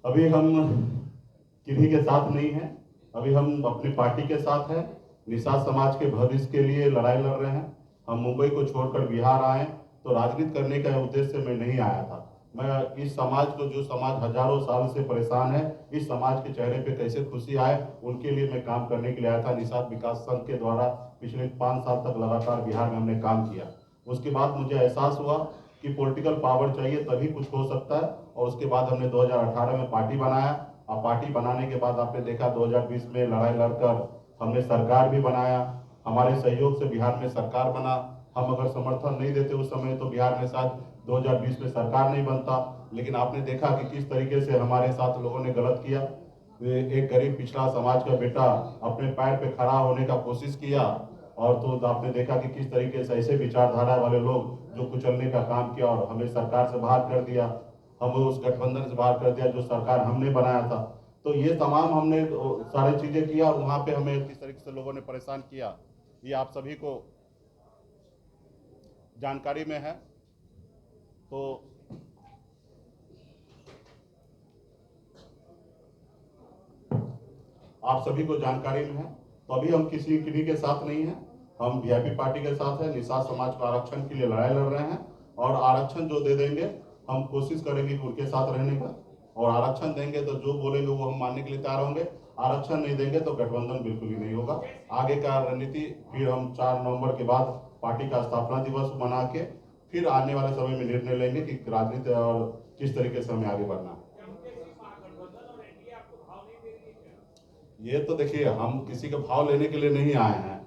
अभी हम किन्हीं के साथ नहीं हैं, अभी हम अपनी पार्टी के साथ हैं। निषाद समाज के भविष्य के लिए लड़ाई लड़ रहे हैं। हम मुंबई को छोड़कर बिहार आए तो राजनीति करने का उद्देश्य से मैं नहीं आया था। मैं इस समाज को, जो समाज हजारों साल से परेशान है, इस समाज के चेहरे पे कैसे खुशी आए उनके लिए मैं काम करने के लिए आया था। निषाद विकास संघ के द्वारा पिछले 5 साल तक लगातार बिहार में हमने काम किया। उसके बाद मुझे एहसास हुआ कि पॉलिटिकल पावर चाहिए तभी कुछ हो सकता है, और उसके बाद हमने 2018 में पार्टी बनाया। और पार्टी बनाने के बाद आपने देखा 2020 में लड़ाई लड़कर हमने सरकार भी बनाया। हमारे सहयोग से बिहार में सरकार बना। हम अगर समर्थन नहीं देते उस समय तो बिहार में शायद 2020 में सरकार नहीं बनता। लेकिन आपने देखा कि किस तरीके से हमारे साथ लोगों ने गलत किया। एक गरीब पिछड़ा समाज का बेटा अपने पैर पे खड़ा होने का कोशिश किया, और तो आपने देखा कि किस तरीके से ऐसे विचारधारा वाले लोग जो कुचलने का काम किया और हमें सरकार से बाहर कर दिया, हमें उस गठबंधन से बाहर कर दिया जो सरकार हमने बनाया था। तो ये तमाम हमने सारी चीजें किया, और वहां पे हमें किस तरीके से लोगों ने परेशान किया ये आप सभी को जानकारी में है। तो आप सभी को जानकारी में है। तो अभी हम किन्हीं के साथ नहीं हैं, हम वीआईपी पार्टी के साथ हैं। निषाद समाज को आरक्षण के लिए लड़ाई लड़ रहे हैं, और आरक्षण जो दे देंगे हम कोशिश करेंगे कि उनके साथ रहने का, और आरक्षण देंगे तो जो बोलेंगे वो हम मानने के लिए तैयार होंगे। आरक्षण नहीं देंगे तो गठबंधन बिल्कुल ही नहीं होगा। आगे का रणनीति फिर हम 4 नवंबर के बाद पार्टी का स्थापना दिवस मना के फिर आने वाले समय में निर्णय लेंगे कि राजनीति और किस तरीके से हमें आगे बढ़ना है। ये तो देखिए, हम किसी का भाव लेने के लिए नहीं आए हैं,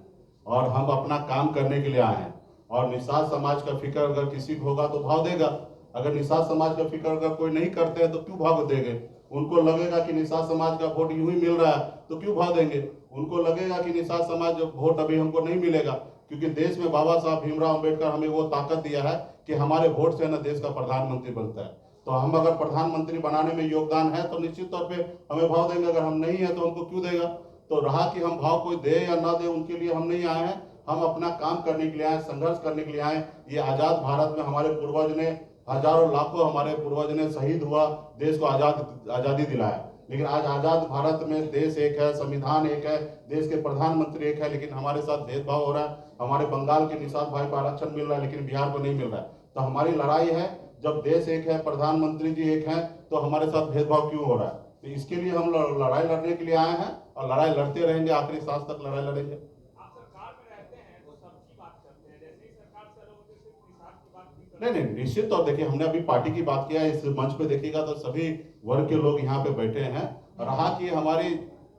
और हम अपना काम करने के लिए आए हैं। और निषाद समाज का फिक्र अगर किसी को होगा तो भाव देगा। अगर निषाद समाज का फिक्र अगर कोई नहीं करते हैं तो क्यों भाव देंगे? उनको लगेगा कि निषाद समाज का वोट यूं ही मिल रहा है तो क्यों भाव देंगे? उनको लगेगा कि निषाद समाज वोट अभी हमको नहीं मिलेगा, क्योंकि देश में बाबा साहब भीमराव अम्बेडकर हमें वो ताकत दिया है कि हमारे वोट से न देश का प्रधानमंत्री बनता है। तो हम अगर प्रधानमंत्री बनाने में योगदान है तो निश्चित तौर पे हमें भाव देंगे। अगर हम नहीं है तो हमको क्यों देगा? तो रहा कि हम भाव कोई दे या ना दे, उनके लिए हम नहीं आए हैं। हम अपना काम करने के लिए आए, संघर्ष करने के लिए आए। ये आजाद भारत में हमारे पूर्वज ने, हजारों लाखों हमारे पूर्वज ने शहीद हुआ, देश को आजादी दिलाया। लेकिन आज आजाद भारत में देश एक है, संविधान एक है, देश के प्रधानमंत्री एक है, लेकिन हमारे साथ भेदभाव हो रहा है। हमारे बंगाल के निषाद भाई को आरक्षण मिल रहा है लेकिन बिहार को नहीं मिल रहा है। तो हमारी लड़ाई है, जब देश एक है, प्रधानमंत्री जी एक हैं, तो हमारे साथ भेदभाव क्यों हो रहा है? तो इसके लिए हम लड़ाई लड़ने के लिए आए हैं, और लड़ाई लड़ते रहेंगे, आखिरी सांस तक लड़ाई लड़ेंगे। आप सरकार में रहते हैं तो सबकी बात करते हैं, जैसे ही सरकार से अलग होते सिर्फ निषाद की बात नहीं करते। नहीं, निश्चित तौर देखिए, हमने अभी पार्टी की बात किया है। इस मंच पे देखिएगा तो सभी वर्ग के लोग यहाँ पे बैठे हैं। रहा कि हमारी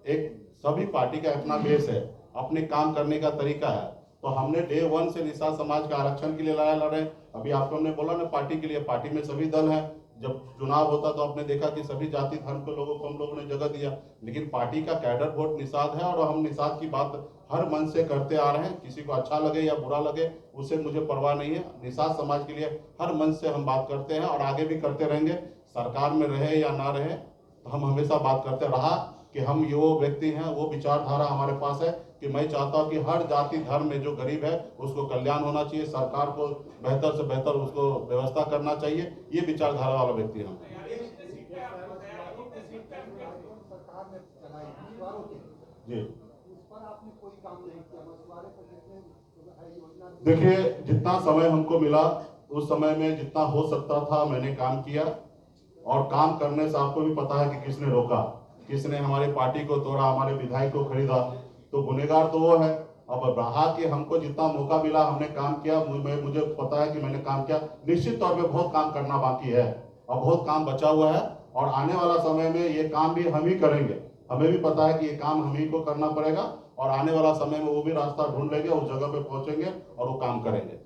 एक सभी पार्टी का अपना बेस है, अपने काम करने का तरीका है। तो हमने डे 1 से निषाद समाज का आरक्षण के लिए लड़ाई लड़े। अभी आपको हमने बोला ना, पार्टी के लिए, पार्टी में सभी दल हैं। जब चुनाव होता तो आपने देखा कि सभी जाति धर्म के लोगों को हम लोगों ने जगह दिया, लेकिन पार्टी का कैडर वोट निषाद है, और हम निषाद की बात हर मन से करते आ रहे हैं। किसी को अच्छा लगे या बुरा लगे उससे मुझे परवाह नहीं है। निषाद समाज के लिए हर मन से हम बात करते हैं, और आगे भी करते रहेंगे। सरकार में रहे या ना रहे, तो हम हमेशा बात करते रहा कि हम ये वो व्यक्ति हैं, वो विचारधारा हमारे पास है कि मैं चाहता हूँ कि हर जाति धर्म में जो गरीब है उसको कल्याण होना चाहिए, सरकार को बेहतर से बेहतर उसको व्यवस्था करना चाहिए। ये विचारधारा वाला व्यक्ति हम। जी, देखिए, जितना समय हमको मिला उस समय में जितना हो सकता था मैंने काम किया, और काम करने से आपको भी पता है कि किसने रोका, किसने हमारी पार्टी को तोड़ा, हमारे विधायक को खरीदा। तो गुनेगार तो वो है। अब रहा कि हमको जितना मौका मिला हमने काम किया। मुझे पता है कि मैंने काम किया। निश्चित तौर पे बहुत काम करना बाकी है, और बहुत काम बचा हुआ है, और आने वाला समय में ये काम भी हम ही करेंगे। हमें भी पता है कि ये काम हम ही को करना पड़ेगा, और आने वाला समय में वो भी रास्ता ढूंढ लेंगे, उस जगह पे पहुंचेंगे और वो काम करेंगे।